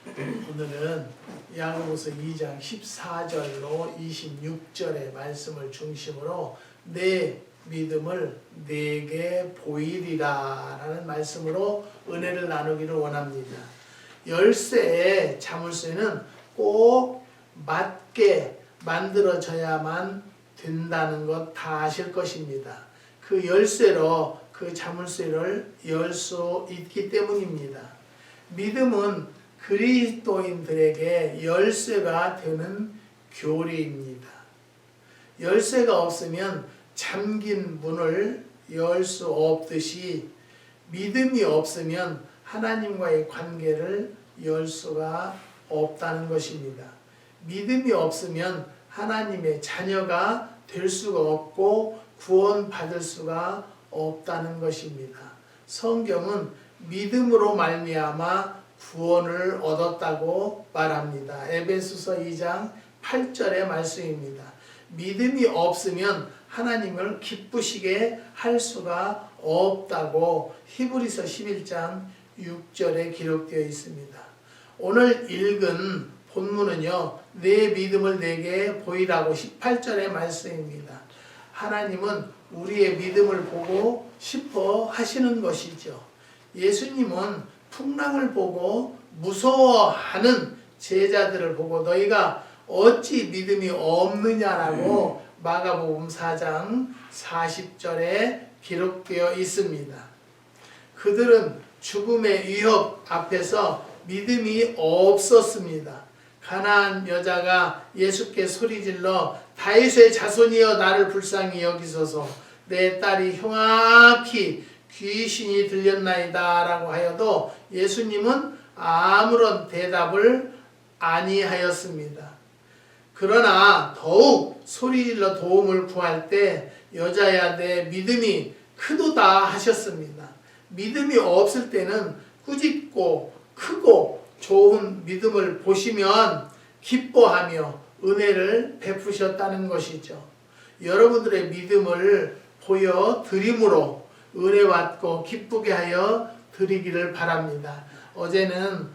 오늘은 야고보서 2장 14절로 26절의 말씀을 중심으로 내 믿음을 내게 보이리라 라는 말씀으로 은혜를 나누기를 원합니다. 열쇠의 자물쇠는 꼭 맞게 만들어져야만 된다는 것 다 아실 것입니다. 그 열쇠로 그 자물쇠를 열 수 있기 때문입니다. 믿음은 그리스도인들에게 열쇠가 되는 교리입니다. 열쇠가 없으면 잠긴 문을 열 수 없듯이 믿음이 없으면 하나님과의 관계를 열 수가 없다는 것입니다. 믿음이 없으면 하나님의 자녀가 될 수가 없고 구원받을 수가 없다는 것입니다. 성경은 믿음으로 말미암아 구원을 얻었다고 말합니다. 에베소서 2장 8절의 말씀입니다. 믿음이 없으면 하나님을 기쁘시게 할 수가 없다고 히브리서 11장 6절에 기록되어 있습니다. 오늘 읽은 본문은요, 내 믿음을 내게 보이라고 18절의 말씀입니다. 하나님은 우리의 믿음을 보고 싶어 하시는 것이죠. 예수님은 풍랑을 보고 무서워하는 제자들을 보고 너희가 어찌 믿음이 없느냐라고 마가복음 4장 40절에 기록되어 있습니다. 그들은 죽음의 위협 앞에서 믿음이 없었습니다. 가나안 여자가 예수께 소리질러 다윗의 자손이여 나를 불쌍히 여기소서 내 딸이 흉악히 귀신이 들렸나이다 라고 하여도 예수님은 아무런 대답을 아니하였습니다. 그러나 더욱 소리질러 도움을 구할 때 여자야 내 믿음이 크도다 하셨습니다. 믿음이 없을 때는 꾸짖고 크고 좋은 믿음을 보시면 기뻐하며 은혜를 베푸셨다는 것이죠. 여러분들의 믿음을 보여드림으로 은혜 받고 기쁘게 하여 드리기를 바랍니다. 어제는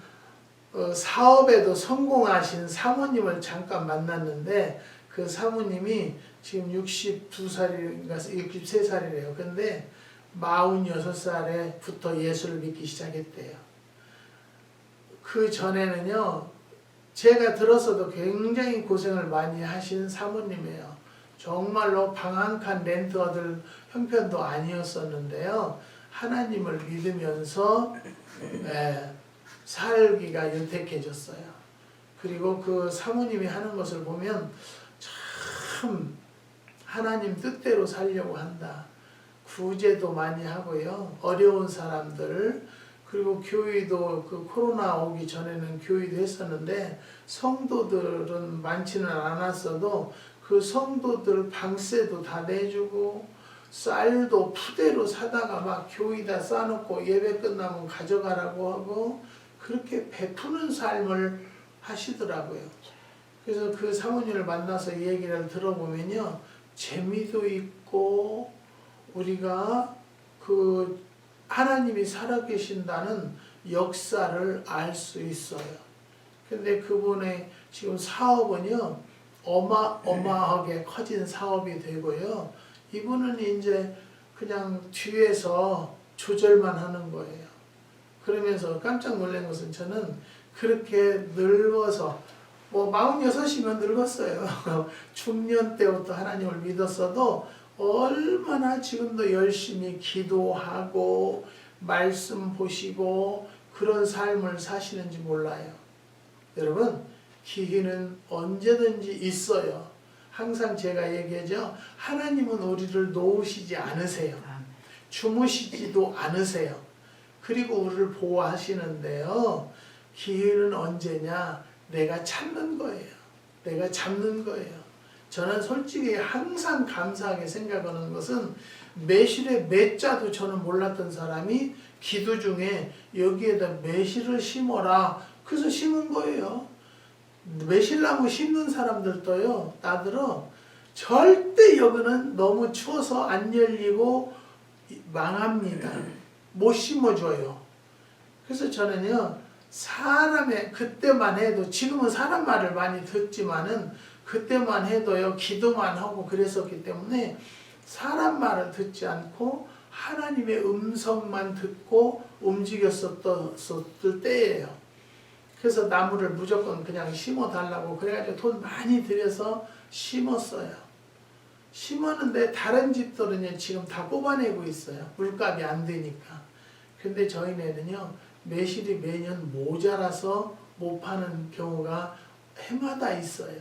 사업에도 성공하신 사모님을 잠깐 만났는데 그 사모님이 지금 62살인가 63살이래요. 근데 46살에부터 예수를 믿기 시작했대요. 그 전에는요, 제가 들었어도 굉장히 고생을 많이 하신 사모님이에요. 정말로 방 한 칸 렌트 얻을 형편도 아니었었는데요. 하나님을 믿으면서 살기가 윤택해졌어요. 그리고 그 사모님이 하는 것을 보면 참 하나님 뜻대로 살려고 한다. 구제도 많이 하고요. 어려운 사람들, 그리고 교회도 그 코로나 오기 전에는 교회도 했었는데 성도들은 많지는 않았어도 그 성도들 방세도 다 내주고 쌀도 푸대로 사다가 막 교회에다 싸놓고 예배 끝나면 가져가라고 하고 그렇게 베푸는 삶을 하시더라고요. 그래서 그 사모님을 만나서 이 얘기를 들어보면요, 재미도 있고 우리가 그 하나님이 살아계신다는 역사를 알 수 있어요. 근데 그분의 지금 사업은요, 어마어마하게 커진 사업이 되고요. 이분은 이제 그냥 뒤에서 조절만 하는 거예요. 그러면서 깜짝 놀란 것은 저는 그렇게 늙어서, 46이면 늙었어요. 중년 때부터 하나님을 믿었어도 얼마나 지금도 열심히 기도하고 말씀 보시고 그런 삶을 사시는지 몰라요. 여러분, 기회는 언제든지 있어요. 항상 제가 얘기하죠. 하나님은 우리를 놓으시지 않으세요. 주무시지도 않으세요. 그리고 우리를 보호하시는데요. 기회는 언제냐? 내가 찾는 거예요. 내가 잡는 거예요. 저는 솔직히 항상 감사하게 생각하는 것은 매실의 매자도 저는 몰랐던 사람이 기도 중에 여기에다 매실을 심어라. 그래서 심은 거예요. 매실나무 심는 사람들도요, 나들은 절대 여기는 너무 추워서 안 열리고 망합니다. 못 심어줘요. 그래서 저는요, 사람의 그때만 해도 지금은 사람 말을 많이 듣지만은 그때만 해도요 기도만 하고 그랬었기 때문에 사람 말을 듣지 않고 하나님의 음성만 듣고 움직였었을 때예요. 그래서 나무를 무조건 그냥 심어 달라고 그래가지고 돈 많이 들여서 심었어요. 심었는데 다른 집들은 지금 다 뽑아내고 있어요. 물값이 안 되니까. 근데 저희네는요 매실이 매년 모자라서 못 파는 경우가 해마다 있어요.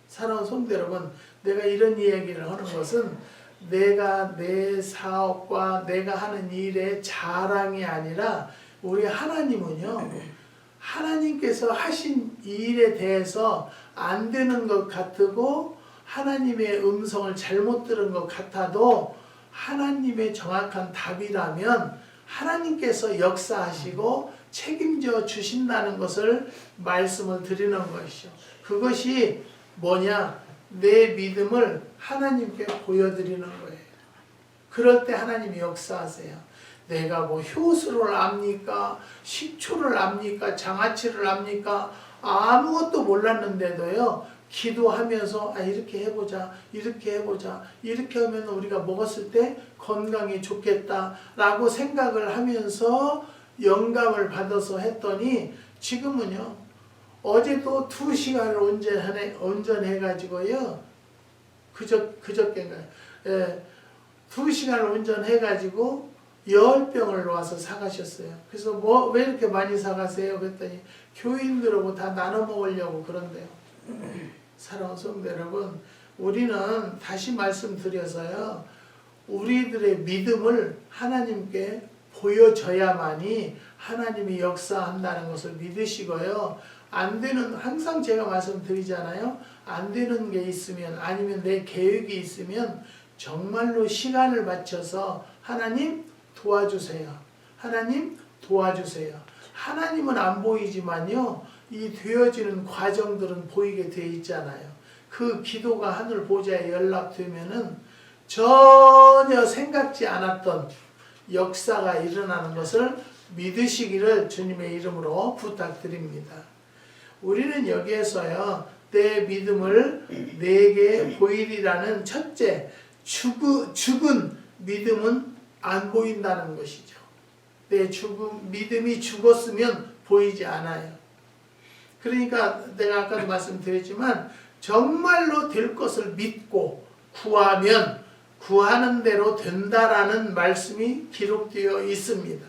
사랑하는 성도 여러분, 내가 이런 이야기를 하는 것은 내가 내 사업과 내가 하는 일의 자랑이 아니라 우리 하나님은요 하나님께서 하신 일에 대해서 안 되는 것 같고 하나님의 음성을 잘못 들은 것 같아도 하나님의 정확한 답이라면 하나님께서 역사하시고 책임져 주신다는 것을 말씀을 드리는 것이죠. 그것이 뭐냐? 내 믿음을 하나님께 보여드리는 거예요. 그럴 때 하나님이 역사하세요. 내가 뭐 효수를 압니까? 식초를 압니까? 장아찌를 압니까? 아무것도 몰랐는데도요. 기도하면서 이렇게 해보자, 이렇게 해보자, 이렇게 하면 우리가 먹었을 때 건강이 좋겠다라고 생각을 하면서 영감을 받아서 했더니 지금은요. 어제도 2시간을 운전해가지고요. 그저께인가요? 2시간을 운전해가지고 10병을 와서 사가셨어요. 그래서 왜 이렇게 많이 사가세요? 그랬더니 교인들하고 다 나눠 먹으려고 그런대요. 사랑하는 성도 여러분, 우리는 다시 말씀드려서요. 우리들의 믿음을 하나님께 보여줘야만이 하나님이 역사한다는 것을 믿으시고요. 안 되는, 항상 제가 말씀드리잖아요. 안 되는 게 있으면 아니면 내 계획이 있으면 정말로 시간을 맞춰서 하나님 도와주세요. 하나님 도와주세요. 하나님은 안 보이지만요. 이 되어지는 과정들은 보이게 되어 있잖아요. 그 기도가 하늘 보좌에 연락되면은 전혀 생각지 않았던 역사가 일어나는 것을 믿으시기를 주님의 이름으로 부탁드립니다. 우리는 여기에서요. 내 믿음을 내게 보이리라는 첫째, 죽은 믿음은 안 보인다는 것이죠. 내 믿음이 죽었으면 보이지 않아요. 그러니까 내가 아까도 말씀드렸지만 정말로 될 것을 믿고 구하면 구하는 대로 된다라는 말씀이 기록되어 있습니다.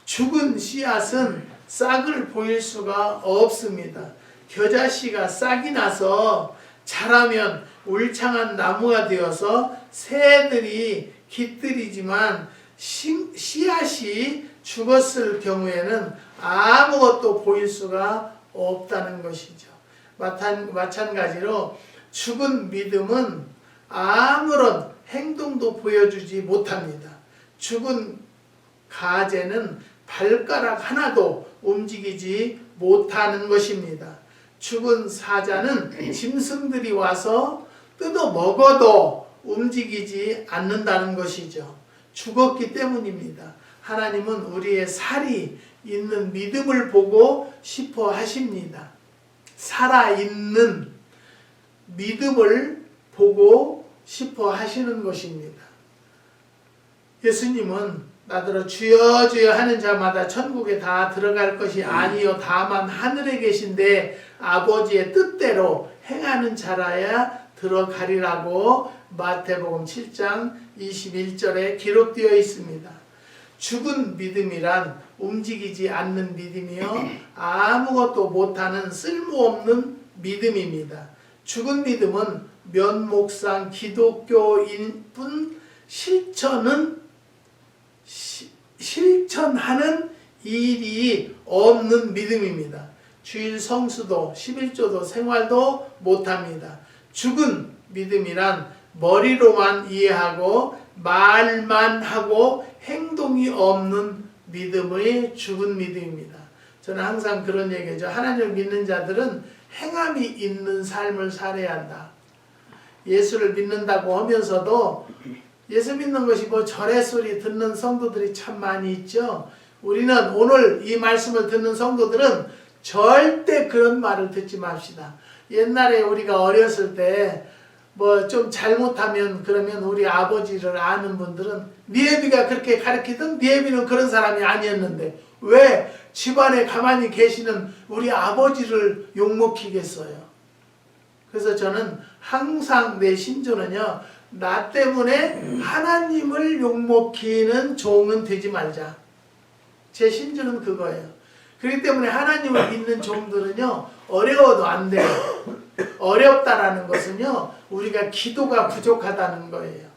죽은 씨앗은 싹을 보일 수가 없습니다. 겨자씨가 싹이 나서 자라면 울창한 나무가 되어서 새들이 깃들이지만 씨앗이 죽었을 경우에는 아무것도 보일 수가 없다는 것이죠. 마찬가지로 죽은 믿음은 아무런 행동도 보여주지 못합니다. 죽은 가재는 발가락 하나도 움직이지 못하는 것입니다. 죽은 사자는 짐승들이 와서 뜯어 먹어도 움직이지 않는다는 것이죠. 죽었기 때문입니다. 하나님은 우리의 살이 있는 믿음을 보고 싶어 하십니다. 살아있는 믿음을 보고 싶어 하시는 것입니다. 예수님은 나더러 주여 주여 하는 자마다 천국에 다 들어갈 것이 아니요 다만 하늘에 계신데 아버지의 뜻대로 행하는 자라야 들어가리라고 마태복음 7장 21절에 기록되어 있습니다. 죽은 믿음이란 움직이지 않는 믿음이요 아무것도 못하는 쓸모없는 믿음입니다. 죽은 믿음은 면목상 기독교인 뿐 실천하는 일이 없는 믿음입니다. 주일 성수도 11조도 생활도 못합니다. 죽은 믿음이란 머리로만 이해하고 말만 하고 행동이 없는 믿음의 죽은 믿음입니다. 저는 항상 그런 얘기죠. 하나님을 믿는 자들은 행함이 있는 삶을 살아야 한다. 예수를 믿는다고 하면서도 예수 믿는 것이 뭐 절의 소리 듣는 성도들이 참 많이 있죠. 우리는 오늘 이 말씀을 듣는 성도들은 절대 그런 말을 듣지 맙시다. 옛날에 우리가 어렸을 때 뭐 좀 잘못하면 그러면 우리 아버지를 아는 분들은 네 애비가 그렇게 가르치던 네 애비는 그런 사람이 아니었는데 왜 집안에 가만히 계시는 우리 아버지를 욕먹히겠어요. 그래서 저는 항상 내 신조는요, 나 때문에 하나님을 욕먹히는 종은 되지 말자. 제 신조는 그거예요. 그렇기 때문에 하나님을 믿는 종들은요, 어려워도 안 돼요. 어렵다라는 것은요, 우리가 기도가 부족하다는 거예요.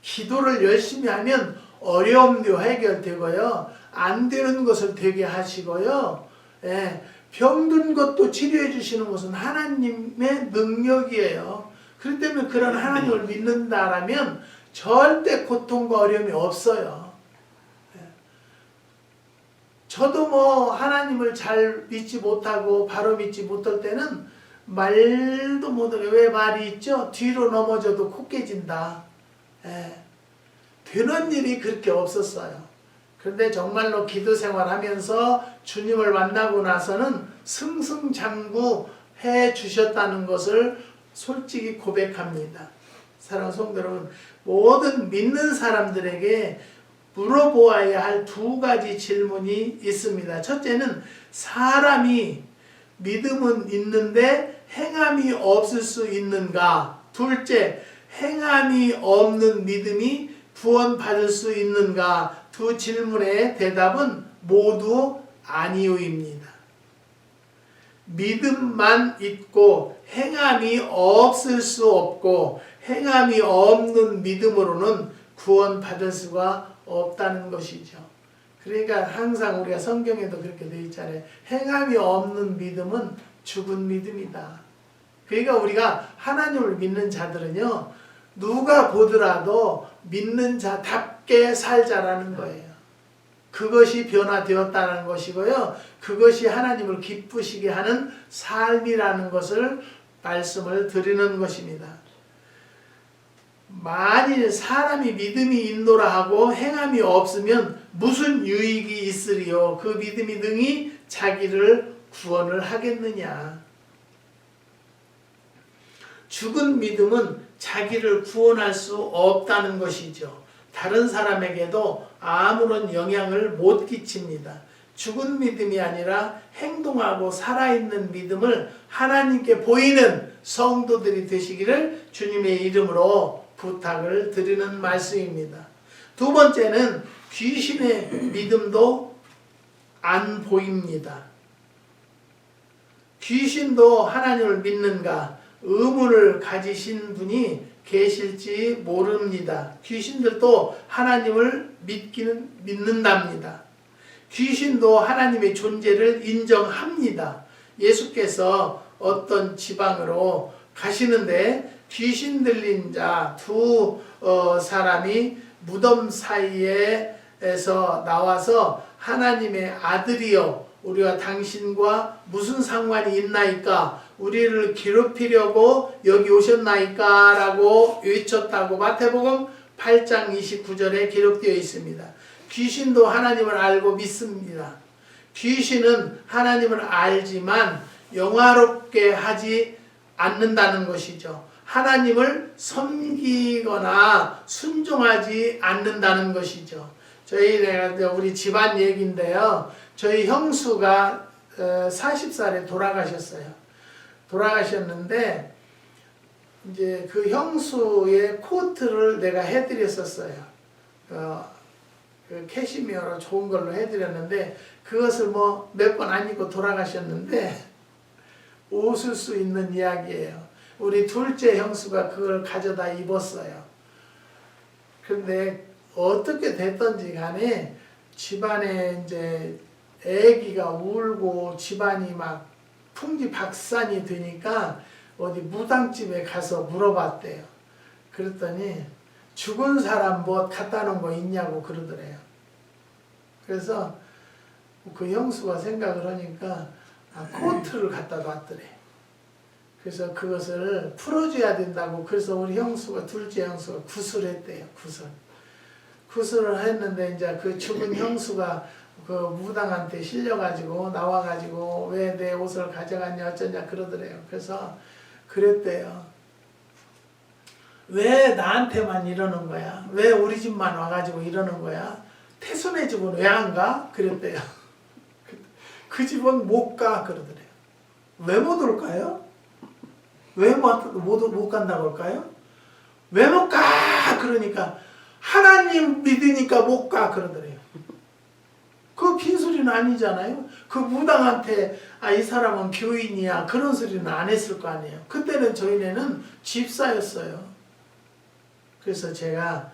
기도를 열심히 하면 어려움도 해결되고요, 안 되는 것을 되게 하시고요, 예, 병든 것도 치료해 주시는 것은 하나님의 능력이에요. 그렇기 때문에 그런 하나님을 믿는다라면 절대 고통과 어려움이 없어요. 저도 뭐 하나님을 잘 믿지 못하고 바로 믿지 못할 때는 말도 못하게, 왜 말이 있죠? 뒤로 넘어져도 코 깨진다. 되는 일이 그렇게 없었어요. 그런데 정말로 기도 생활하면서 주님을 만나고 나서는 승승장구해 주셨다는 것을 솔직히 고백합니다. 사랑하는 성도 여러분, 모든 믿는 사람들에게 물어보아야 할 두 가지 질문이 있습니다. 첫째는 사람이 믿음은 있는데 행함이 없을 수 있는가? 둘째, 행함이 없는 믿음이 구원받을 수 있는가? 두 질문의 대답은 모두 아니오입니다. 믿음만 있고 행함이 없을 수 없고 행함이 없는 믿음으로는 구원받을 수가 없다는 것이죠. 그러니까 항상 우리가 성경에도 그렇게 되어 있잖아요. 행함이 없는 믿음은 죽은 믿음이다. 그러니까 우리가 하나님을 믿는 자들은요, 누가 보더라도 믿는 자답게 살자라는 거예요. 그것이 변화되었다는 것이고요, 그것이 하나님을 기쁘시게 하는 삶이라는 것을 말씀을 드리는 것입니다. 만일 사람이 믿음이 있노라 하고 행함이 없으면 무슨 유익이 있으리요? 그 믿음이 능히 자기를 구원을 하겠느냐? 죽은 믿음은 자기를 구원할 수 없다는 것이죠. 다른 사람에게도 아무런 영향을 못 끼칩니다. 죽은 믿음이 아니라 행동하고 살아있는 믿음을 하나님께 보이는 성도들이 되시기를 주님의 이름으로 부탁을 드리는 말씀입니다. 두 번째는 귀신의 믿음도 안 보입니다. 귀신도 하나님을 믿는가 의문을 가지신 분이 계실지 모릅니다. 귀신들도 하나님을 믿는답니다. 귀신도 하나님의 존재를 인정합니다. 예수께서 어떤 지방으로 가시는데 귀신 들린 자 두 사람이 무덤 사이에서 나와서 하나님의 아들이여 우리와 당신과 무슨 상관이 있나이까? 우리를 괴롭히려고 여기 오셨나이까? 라고 외쳤다고 마태복음 8장 29절에 기록되어 있습니다. 귀신도 하나님을 알고 믿습니다. 귀신은 하나님을 알지만 영화롭게 하지 않는다는 것이죠. 하나님을 섬기거나 순종하지 않는다는 것이죠. 우리 집안 얘기인데요. 저희 형수가 40살에 돌아가셨어요. 돌아가셨는데 이제 그 형수의 코트를 내가 해드렸었어요. 그 캐시미어로 좋은 걸로 해드렸는데 그것을 뭐 몇 번 안 입고 돌아가셨는데 웃을 수 있는 이야기예요. 우리 둘째 형수가 그걸 가져다 입었어요. 근데 어떻게 됐던지 간에 집안에 이제 애기가 울고 집안이 막 풍지박산이 되니까 어디 무당집에 가서 물어봤대요. 그랬더니 죽은 사람 뭐 갖다 놓은 거 있냐고 그러더래요. 그래서 그 형수가 생각을 하니까 코트를 갖다 놨더래. 그래서 그것을 풀어줘야 된다고. 그래서 우리 형수가 둘째 형수가 구슬했대요. 구슬을 했는데 이제 그 죽은 형수가 그 무당한테 실려가지고 나와가지고 왜 내 옷을 가져갔냐 어쩌냐 그러더래요. 그래서 그랬대요. 왜 나한테만 이러는 거야? 왜 우리 집만 와가지고 이러는 거야? 태순의 집은 왜 안 가? 그랬대요. 그 집은 못 가 그러더래요. 왜 못 올까요? 왜 못 간다고 할까요? 왜 못 가? 그러니까 하나님 믿으니까 못 가 그러더래요. 그 빈소리는 아니잖아요. 그 무당한테 이 사람은 교인이야 그런 소리는 안 했을 거 아니에요. 그때는 저희네는 집사였어요. 그래서 제가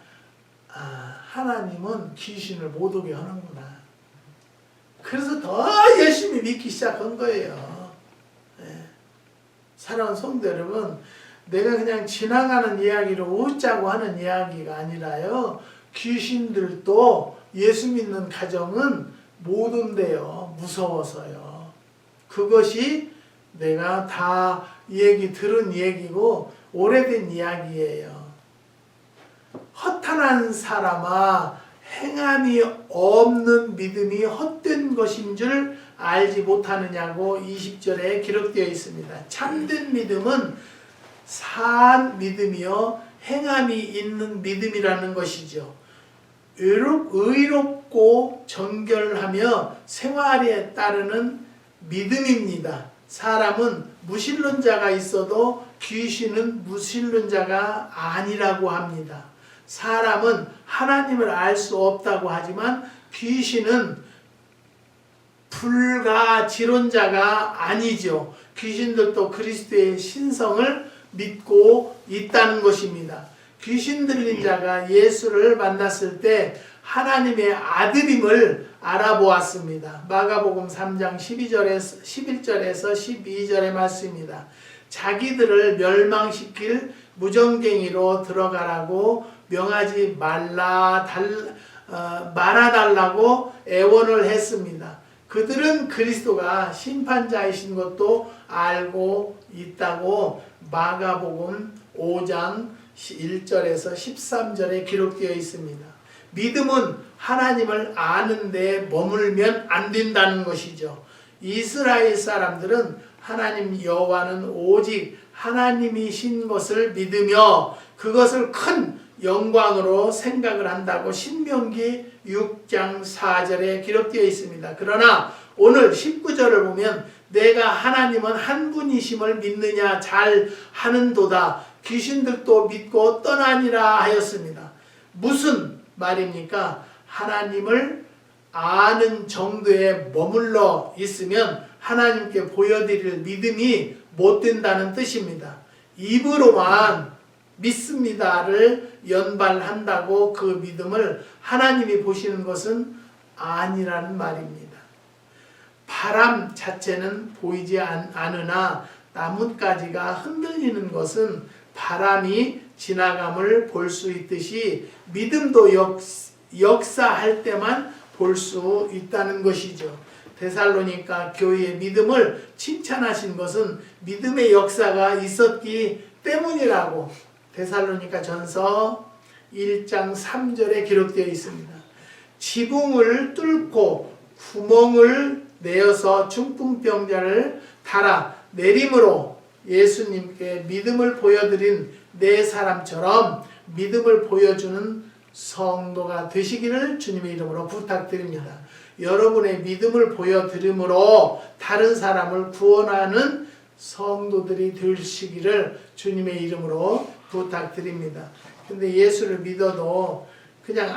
하나님은 귀신을 못 오게 하는구나. 그래서 더 열심히 믿기 시작한 거예요. 사랑하는 성도 여러분, 내가 그냥 지나가는 이야기로 웃자고 하는 이야기가 아니라요. 귀신들도 예수 믿는 가정은 못 온대요. 무서워서요. 그것이 내가 다 들은 얘기고 오래된 이야기예요. 허탄한 사람아, 행함이 없는 믿음이 헛된 것인 줄 알지 못하느냐고 20절에 기록되어 있습니다. 참된 믿음은 산 믿음이요 행함이 있는 믿음이라는 것이죠. 의롭고 정결하며 생활에 따르는 믿음입니다. 사람은 무신론자가 있어도 귀신은 무신론자가 아니라고 합니다. 사람은 하나님을 알 수 없다고 하지만 귀신은 불가지론자가 아니죠. 귀신들도 그리스도의 신성을 믿고 있다는 것입니다. 귀신 들린 자가 예수를 만났을 때 하나님의 아들임을 알아보았습니다. 마가복음 3장 11절에서 12절의 말씀입니다. 자기들을 멸망시킬 무정갱이로 들어가라고 명하지 말아달라고 애원을 했습니다. 그들은 그리스도가 심판자이신 것도 알고 있다고 마가복음 5장 1절에서 13절에 기록되어 있습니다. 믿음은 하나님을 아는 데 머물면 안 된다는 것이죠. 이스라엘 사람들은 하나님 여호와는 오직 하나님이신 것을 믿으며 그것을 큰 영광으로 생각을 한다고 신명기 6장 4절에 기록되어 있습니다. 그러나 오늘 19절을 보면 내가 하나님은 한 분이심을 믿느냐 잘 하는도다. 귀신들도 믿고 떠나니라 하였습니다. 무슨 말입니까? 하나님을 아는 정도에 머물러 있으면 하나님께 보여드릴 믿음이 못 된다는 뜻입니다. 입으로만 믿습니다를 연발한다고 그 믿음을 하나님이 보시는 것은 아니라는 말입니다. 바람 자체는 보이지 않으나 나뭇가지가 흔들리는 것은 바람이 지나감을 볼 수 있듯이 믿음도 역사할 때만 볼 수 있다는 것이죠. 데살로니가 교회의 믿음을 칭찬하신 것은 믿음의 역사가 있었기 때문이라고 데살로니가 전서 1장 3절에 기록되어 있습니다. 지붕을 뚫고 구멍을 내어서 중풍병자를 달아 내림으로 예수님께 믿음을 보여드린 네 사람처럼 믿음을 보여주는 성도가 되시기를 주님의 이름으로 부탁드립니다. 여러분의 믿음을 보여드림으로 다른 사람을 구원하는 성도들이 되시기를 주님의 이름으로 부탁드립니다. 근데 예수를 믿어도 그냥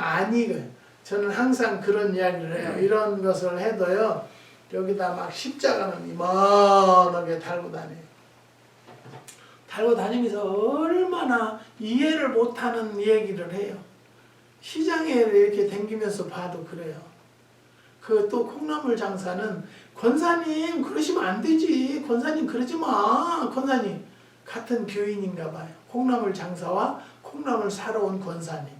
저는 항상 그런 이야기를 해요. 이런 것을 해도요, 여기다 막 십자가는 이만하게 달고 다녀요. 달고 다니면서 얼마나 이해를 못하는 얘기를 해요. 시장에 이렇게 댕기면서 봐도 그래요. 그 또 콩나물 장사는 권사님 그러시면 안 되지. 권사님 그러지 마. 권사님 같은 교인인가 봐요. 콩나물 장사와 콩나물 사러 온 권사님.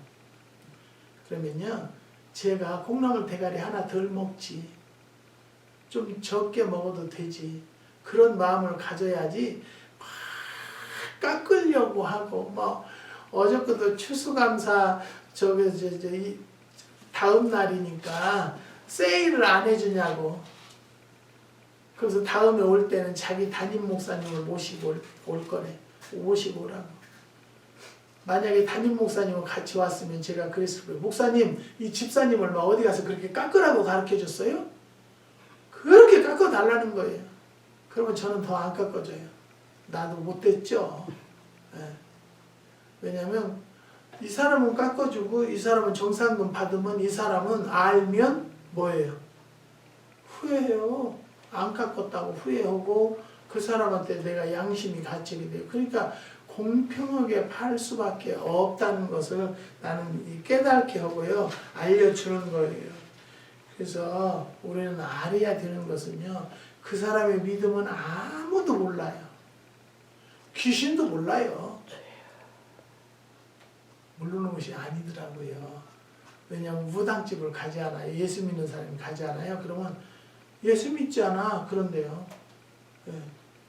그러면요, 제가 콩나물 대가리 하나 덜 먹지. 좀 적게 먹어도 되지. 그런 마음을 가져야지 막 깎으려고 하고 어저께도 추수감사 다음 날이니까 세일을 안 해주냐고. 그래서 다음에 올 때는 자기 담임 목사님을 모시고 올 거래. 모시고 오라고. 만약에 담임 목사님과 같이 왔으면 제가 그랬을 거예요. 목사님, 이 집사님을 막 어디 가서 그렇게 깎으라고 가르쳐 줬어요? 그렇게 깎아달라는 거예요. 그러면 저는 더 안 깎아줘요. 나도 못됐죠. 네. 왜냐면 이 사람은 깎아주고 이 사람은 정상금 받으면 이 사람은 알면 뭐예요? 후회해요. 안 깎았다고 후회하고 그 사람한테 내가 양심이 갇히게 돼요. 그러니까 공평하게 팔 수밖에 없다는 것을 나는 깨닫게 하고요. 알려주는 거예요. 그래서 우리는 알아야 되는 것은요. 그 사람의 믿음은 아무도 몰라요. 귀신도 몰라요. 모르는 것이 아니더라고요. 왜냐하면 무당집을 가지 않아요. 예수 믿는 사람이 가지 않아요. 그러면 예수 믿지 않아. 그런데요. 예.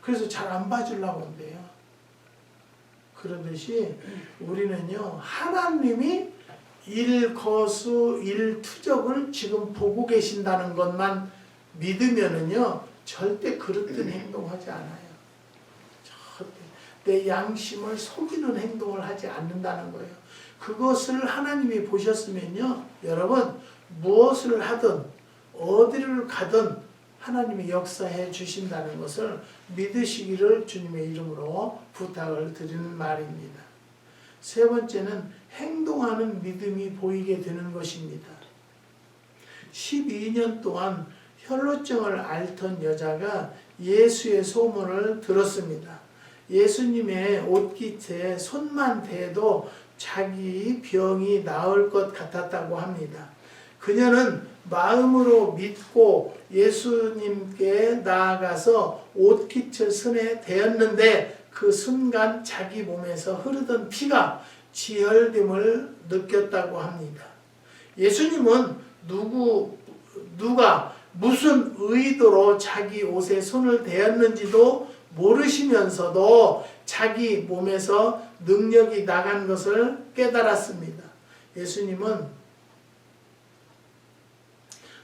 그래서 잘 안 봐주려고 한대요. 그러듯이 우리는요. 하나님이 일거수 일투족을 지금 보고 계신다는 것만 믿으면은요. 절대 그릇된 행동하지 않아요. 절대. 내 양심을 속이는 행동을 하지 않는다는 거예요. 그것을 하나님이 보셨으면요. 여러분 무엇을 하든 어디를 가든 하나님이 역사해 주신다는 것을 믿으시기를 주님의 이름으로 부탁을 드리는 말입니다. 세 번째는 행동하는 믿음이 보이게 되는 것입니다. 12년 동안 혈루증을 앓던 여자가 예수의 소문을 들었습니다. 예수님의 옷깃에 손만 대도 자기 병이 나을 것 같았다고 합니다. 그녀는 마음으로 믿고 예수님께 나아가서 옷깃을 손에 대었는데 그 순간 자기 몸에서 흐르던 피가 지혈됨을 느꼈다고 합니다. 예수님은 누가 무슨 의도로 자기 옷에 손을 대었는지도 모르시면서도 자기 몸에서 능력이 나간 것을 깨달았습니다. 예수님은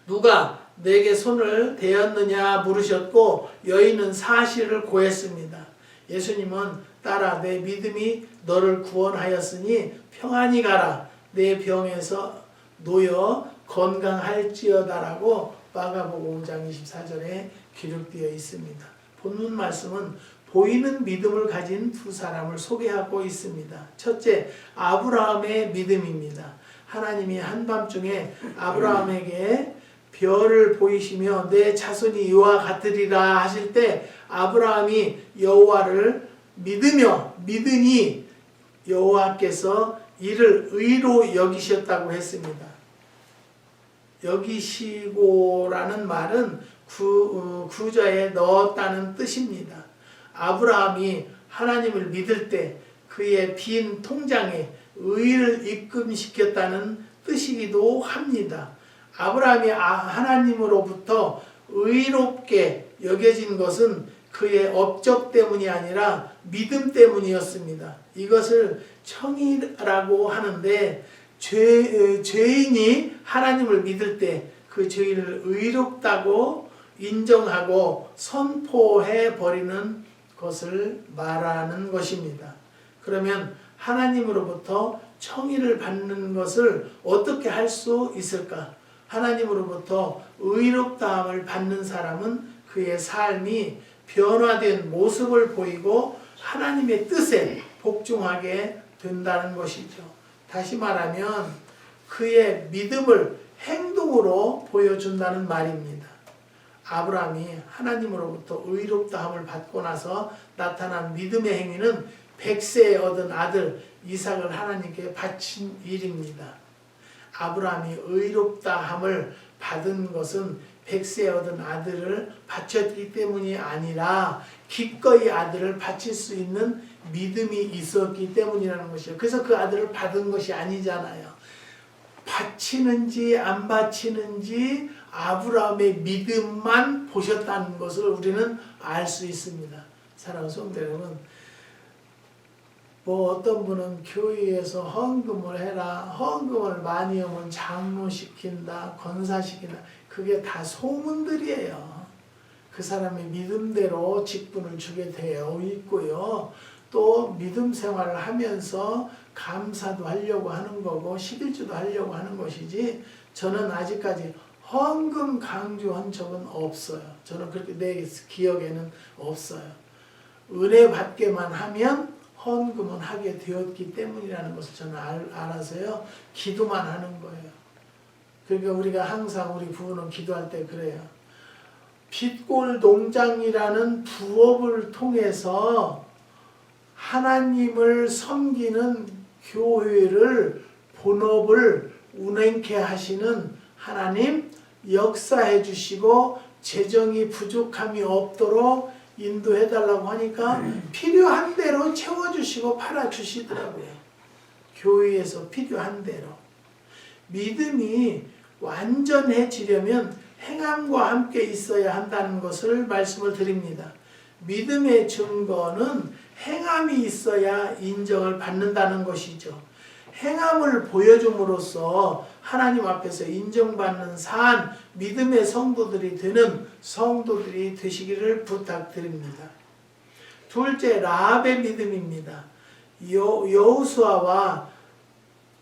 누가 내게 손을 대었느냐 물으셨고 여인은 사실을 고했습니다. 예수님은 딸아 내 믿음이 너를 구원하였으니 평안히 가라 내 병에서 놓여 건강할지어다라고 마가복음 5장 24절에 기록되어 있습니다. 본문 말씀은 보이는 믿음을 가진 두 사람을 소개하고 있습니다. 첫째, 아브라함의 믿음입니다. 하나님이 한밤중에 아브라함에게 별을 보이시며 내 자손이 이와 같으리라 하실 때 아브라함이 여호와를 믿으니 여호와께서 이를 의로 여기셨다고 했습니다. 여기시고라는 말은 구자에 넣었다는 뜻입니다. 아브라함이 하나님을 믿을 때 그의 빈 통장에 의를 입금시켰다는 뜻이기도 합니다. 아브라함이 하나님으로부터 의롭게 여겨진 것은 그의 업적 때문이 아니라 믿음 때문이었습니다. 이것을 청이라고 하는데 죄인이 하나님을 믿을 때 그 죄인을 의롭다고 인정하고 선포해 버리는 것을 말하는 것입니다. 그러면 하나님으로부터 청의를 받는 것을 어떻게 할 수 있을까? 하나님으로부터 의롭다함을 받는 사람은 그의 삶이 변화된 모습을 보이고 하나님의 뜻에 복종하게 된다는 것이죠. 다시 말하면 그의 믿음을 행동으로 보여준다는 말입니다. 아브라함이 하나님으로부터 의롭다함을 받고 나서 나타난 믿음의 행위는 100세에 얻은 아들 이삭을 하나님께 바친 일입니다. 아브라함이 의롭다함을 받은 것은 100세에 얻은 아들을 바쳤기 때문이 아니라 기꺼이 아들을 바칠 수 있는 믿음이 있었기 때문이라는 것이에요. 그래서 그 아들을 받은 것이 아니잖아요. 바치는지 안 바치는지 아브라함의 믿음만 보셨다는 것을 우리는 알 수 있습니다. 사랑하는 성도 여러분, 어떤 분은 교회에서 헌금을 해라, 헌금을 많이 하면 장로시킨다, 권사시킨다, 그게 다 소문들이에요. 그 사람의 믿음대로 직분을 주게 되어 있고요. 또 믿음 생활을 하면서 감사도 하려고 하는 거고 11주도 하려고 하는 것이지, 저는 아직까지 헌금 강조한 적은 없어요. 저는 그렇게 내 기억에는 없어요. 은혜 받게만 하면 헌금은 하게 되었기 때문이라는 것을 저는 알아서요. 기도만 하는 거예요. 그러니까 우리가 항상 우리 부부는 기도할 때 그래요. 빛골 농장이라는 부업을 통해서 하나님을 섬기는 교회를 본업을 운행케 하시는 하나님 역사해 주시고 재정이 부족함이 없도록 인도해 달라고 하니까 필요한 대로 채워주시고 팔아주시더라고요. 교회에서 필요한 대로. 믿음이 완전해지려면 행함과 함께 있어야 한다는 것을 말씀을 드립니다. 믿음의 증거는 행함이 있어야 인정을 받는다는 것이죠. 행함을 보여줌으로써 하나님 앞에서 인정받는 산 믿음의 성도들이 되는 성도들이 되시기를 부탁드립니다. 둘째, 라합의 믿음입니다. 여호수아와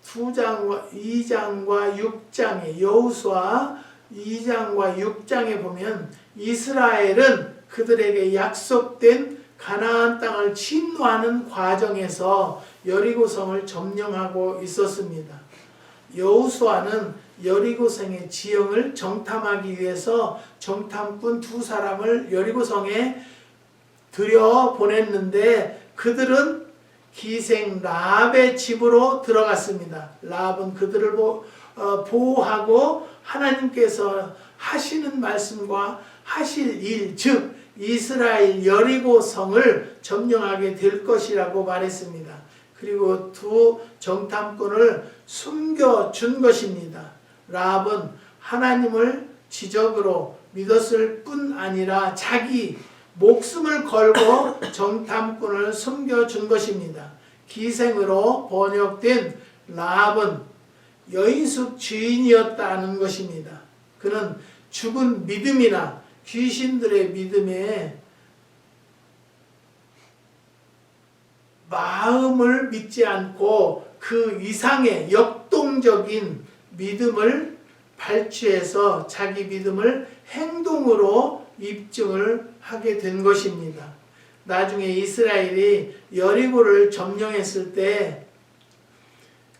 2장과 6장에 여호수아 2장과 6장에 보면 이스라엘은 그들에게 약속된 가나안 땅을 침노하는 과정에서 여리고성을 점령하고 있었습니다. 여호수아는 여리고성의 지형을 정탐하기 위해서 정탐꾼 2사람을 여리고성에 들여보냈는데 그들은 기생 라합의 집으로 들어갔습니다. 라합은 그들을 보호하고 하나님께서 하시는 말씀과 하실 일, 즉 이스라엘 여리고성을 점령하게 될 것이라고 말했습니다. 그리고 2 정탐꾼을 숨겨준 것입니다. 라합은 하나님을 지적으로 믿었을 뿐 아니라 자기 목숨을 걸고 정탐꾼을 숨겨준 것입니다. 기생으로 번역된 라합은 여인숙 주인이었다는 것입니다. 그는 죽은 믿음이나 귀신들의 믿음에 마음을 믿지 않고 그 이상의 역동적인 믿음을 발취해서 자기 믿음을 행동으로 입증을 하게 된 것입니다. 나중에 이스라엘이 여리고를 점령했을 때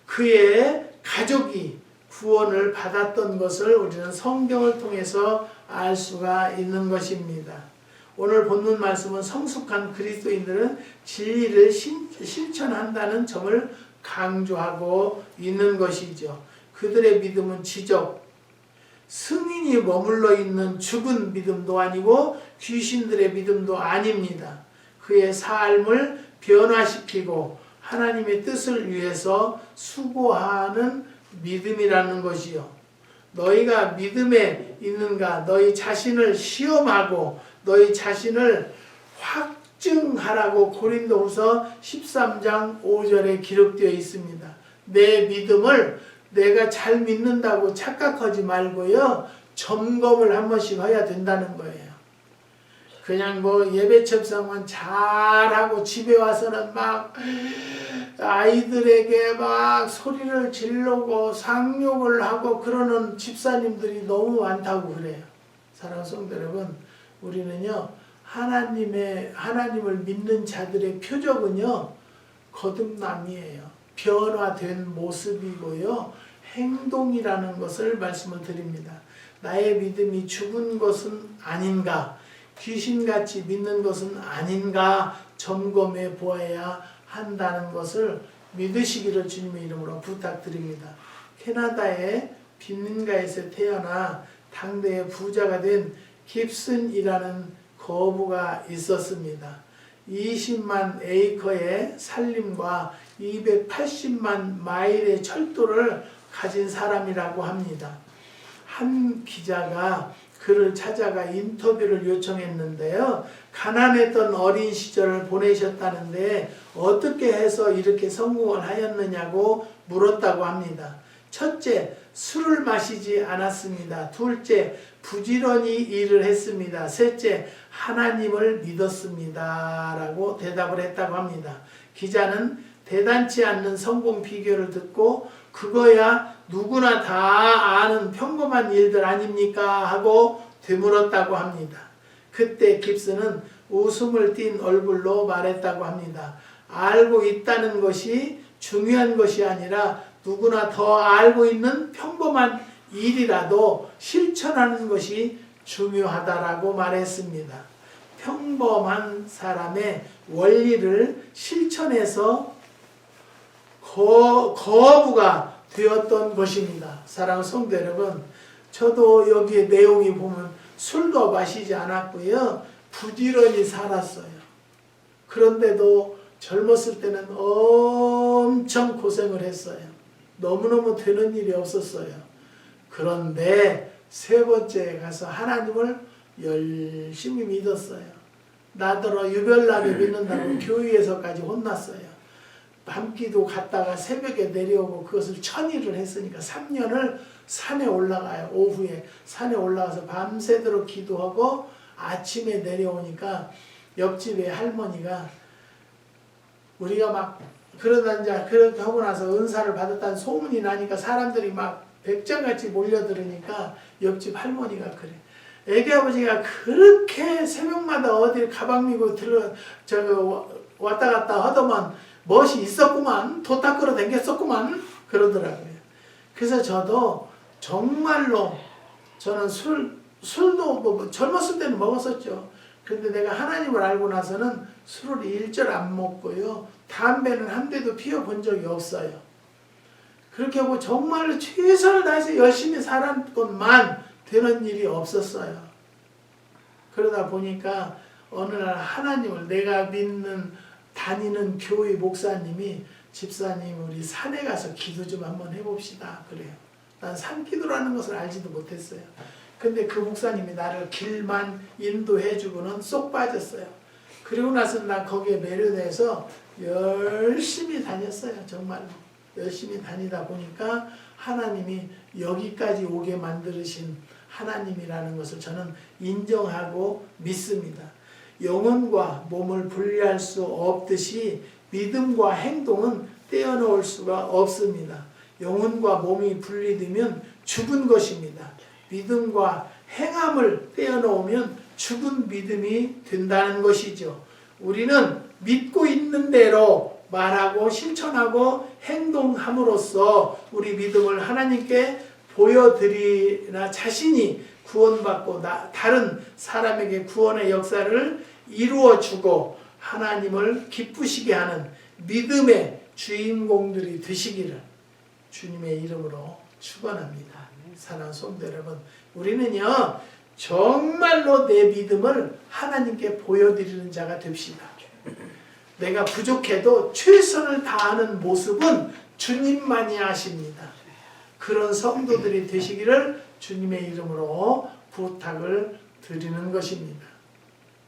그의 가족이 구원을 받았던 것을 우리는 성경을 통해서 알 수가 있는 것입니다. 오늘 본문 말씀은 성숙한 그리스도인들은 진리를 실천한다는 점을 강조하고 있는 것이죠. 그들의 믿음은 지적, 승인이 머물러 있는 죽은 믿음도 아니고 귀신들의 믿음도 아닙니다. 그의 삶을 변화시키고 하나님의 뜻을 위해서 수고하는 믿음이라는 것이요. 너희가 믿음에 있는가? 너희 자신을 시험하고 너희 자신을 확증하라고 고린도후서 13장 5절에 기록되어 있습니다. 내 믿음을 내가 잘 믿는다고 착각하지 말고요. 점검을 한 번씩 해야 된다는 거예요. 그냥 예배 접상만 잘하고 집에 와서는 막 아이들에게 막 소리를 지르고 상욕을 하고 그러는 집사님들이 너무 많다고 그래요. 사랑하는 성도 여러분, 우리는요 하나님을 믿는 자들의 표적은요 거듭남이에요. 변화된 모습이고요 행동이라는 것을 말씀을 드립니다. 나의 믿음이 죽은 것은 아닌가, 귀신같이 믿는 것은 아닌가 점검해 보아야 한다는 것을 믿으시기를 주님의 이름으로 부탁드립니다. 캐나다의 빈민가에서 태어나 당대의 부자가 된 깁슨이라는 거부가 있었습니다. 20만 에이커의 산림과 280만 마일의 철도를 가진 사람이라고 합니다. 한 기자가 그를 찾아가 인터뷰를 요청했는데요. 가난했던 어린 시절을 보내셨다는데 어떻게 해서 이렇게 성공을 하였느냐고 물었다고 합니다. 첫째, 술을 마시지 않았습니다. 둘째, 부지런히 일을 했습니다. 셋째, 하나님을 믿었습니다. 라고 대답을 했다고 합니다. 기자는 대단치 않는 성공 비결을 듣고 그거야 누구나 다 아는 평범한 일들 아닙니까? 하고 되물었다고 합니다. 그때 깁스는 웃음을 띤 얼굴로 말했다고 합니다. 알고 있다는 것이 중요한 것이 아니라 누구나 더 알고 있는 평범한 일이라도 실천하는 것이 중요하다라고 말했습니다. 평범한 사람의 원리를 실천해서 거부가 되었던 것입니다. 사랑하는 성도 여러분, 저도 여기에 내용이 보면 술도 마시지 않았고요. 부지런히 살았어요. 그런데도 젊었을 때는 엄청 고생을 했어요. 너무너무 되는 일이 없었어요. 그런데 세 번째에 가서 하나님을 열심히 믿었어요. 나더러 유별나게 믿는다고 교회에서까지 혼났어요. 밤기도 갔다가 새벽에 내려오고 그것을 천일을 했으니까 3년을 산에 올라가요. 오후에 산에 올라가서 밤새도록 기도하고 아침에 내려오니까 옆집에 할머니가 우리가 막 그러다 이제 그렇게 하고 나서 은사를 받았다는 소문이 나니까 사람들이 막 백장같이 몰려들으니까 옆집 할머니가 그래. 애기 아버지가 그렇게 새벽마다 어딜 가방 메고 왔다 갔다 하더만 멋이 있었구만. 도 닦으러 댕겼었구만. 그러더라고요. 그래서 저도 정말로 저는 술도 뭐 젊었을 때는 먹었었죠. 근데 내가 하나님을 알고 나서는 술을 일절 안 먹고요. 담배는 한 대도 피워본 적이 없어요. 그렇게 하고 정말로 최선을 다해서 열심히 살았건만 되는 일이 없었어요. 그러다 보니까 어느 날 하나님을 내가 믿는 다니는 교회 목사님이 집사님 우리 산에 가서 기도 좀 한번 해봅시다. 그래요. 난 산기도라는 것을 알지도 못했어요. 근데 그 목사님이 나를 길만 인도해주고는 쏙 빠졌어요. 그리고 나서 난 거기에 매료돼서 열심히 다녔어요. 정말로. 열심히 다니다 보니까 하나님이 여기까지 오게 만드신 하나님이라는 것을 저는 인정하고 믿습니다. 영혼과 몸을 분리할 수 없듯이 믿음과 행동은 떼어놓을 수가 없습니다. 영혼과 몸이 분리되면 죽은 것입니다. 믿음과 행함을 떼어놓으면 죽은 믿음이 된다는 것이죠. 우리는 믿고 있는 대로 말하고 실천하고 행동함으로써 우리 믿음을 하나님께 보여드리나 자신이 구원받고 다른 사람에게 구원의 역사를 이루어주고 하나님을 기쁘시게 하는 믿음의 주인공들이 되시기를 주님의 이름으로 축원합니다. 사랑하는 성도 여러분, 우리는요 정말로 내 믿음을 하나님께 보여드리는 자가 됩시다. 내가 부족해도 최선을 다하는 모습은 주님만이 아십니다. 그런 성도들이 되시기를 주님의 이름으로 부탁을 드리는 것입니다.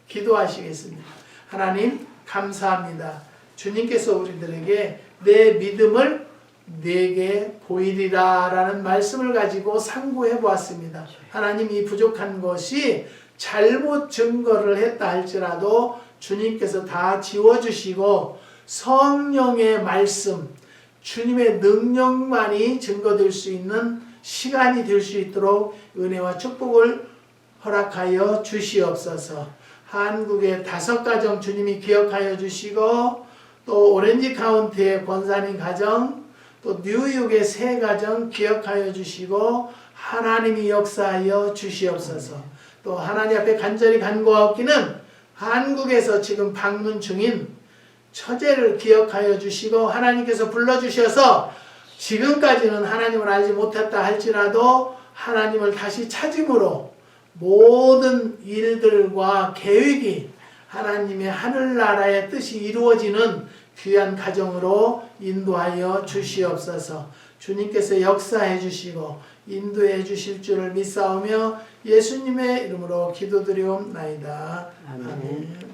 기도하시겠습니다. 하나님 감사합니다. 주님께서 우리들에게 내 믿음을 내게 보이리라 라는 말씀을 가지고 상고해 보았습니다. 하나님 이 부족한 것이 잘못 증거를 했다 할지라도 주님께서 다 지워주시고 성령의 말씀, 주님의 능력만이 증거될 수 있는 시간이 될 수 있도록 은혜와 축복을 허락하여 주시옵소서. 한국의 5가정 주님이 기억하여 주시고 또 오렌지 카운티의 권사님 가정 또 뉴욕의 3가정 기억하여 주시고 하나님이 역사하여 주시옵소서. 또 하나님 앞에 간절히 간구하옵기는 한국에서 지금 방문 중인 처제를 기억하여 주시고 하나님께서 불러주셔서 지금까지는 하나님을 알지 못했다 할지라도 하나님을 다시 찾음으로 모든 일들과 계획이 하나님의 하늘나라의 뜻이 이루어지는 귀한 가정으로 인도하여 주시옵소서. 주님께서 역사해 주시고 인도해 주실 줄을 믿사오며 예수님의 이름으로 기도드리옵나이다. 아멘.